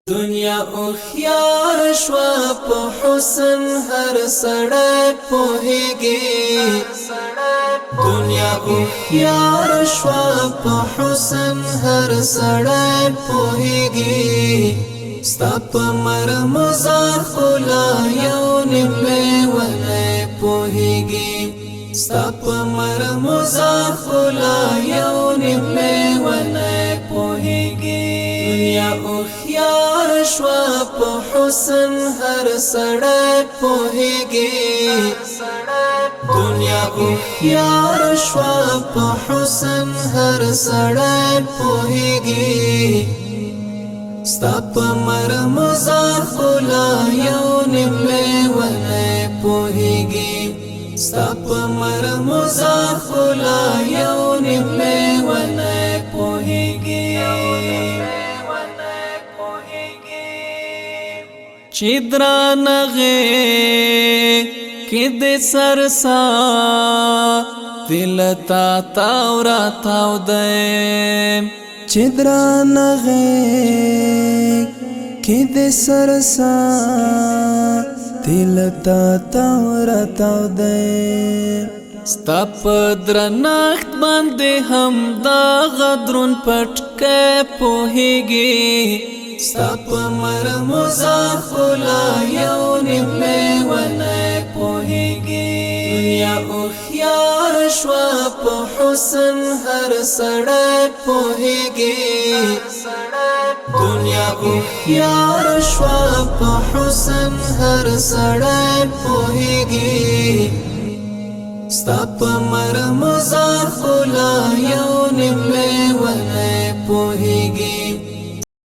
دنیا اوخیار شوا په حسن هر سړی پوهیږي دنیا اوخیار شوا په حسن هر سړی پوهیږي ستا په مرموزه خلا یو نیم لیونی پوهیږي ستا په مرموزه خلا یو نیم لیونی پوهیږي دنیا اوخیار شوا په حسن هر سړی پوهیږي دنیا اوخیار شوا په حسن هر سړی پوهیږي ستا په مرموزه خلا یو نیم لیونی پوهیږي ستا په مرموزه خلا یو نیم لیونی پوهیږي چې درانغه کې د سرسا دل تا تاورا تاو دې چې درانغه کې د سرسا دل تا تاورا تاو دې ستپ درنخت باندې هم دا غدرون پټکه پوهیږي ستپ مرموزه خلا یو نیم لیونی پوهیږي دنیا اوخیار شوا په حسن هر سړی پوهیږي دنیا اوخیار شوا په حسن هر سړی پوهیږي ستا په مرموزه خلا یو نیم لیونی پوهیږي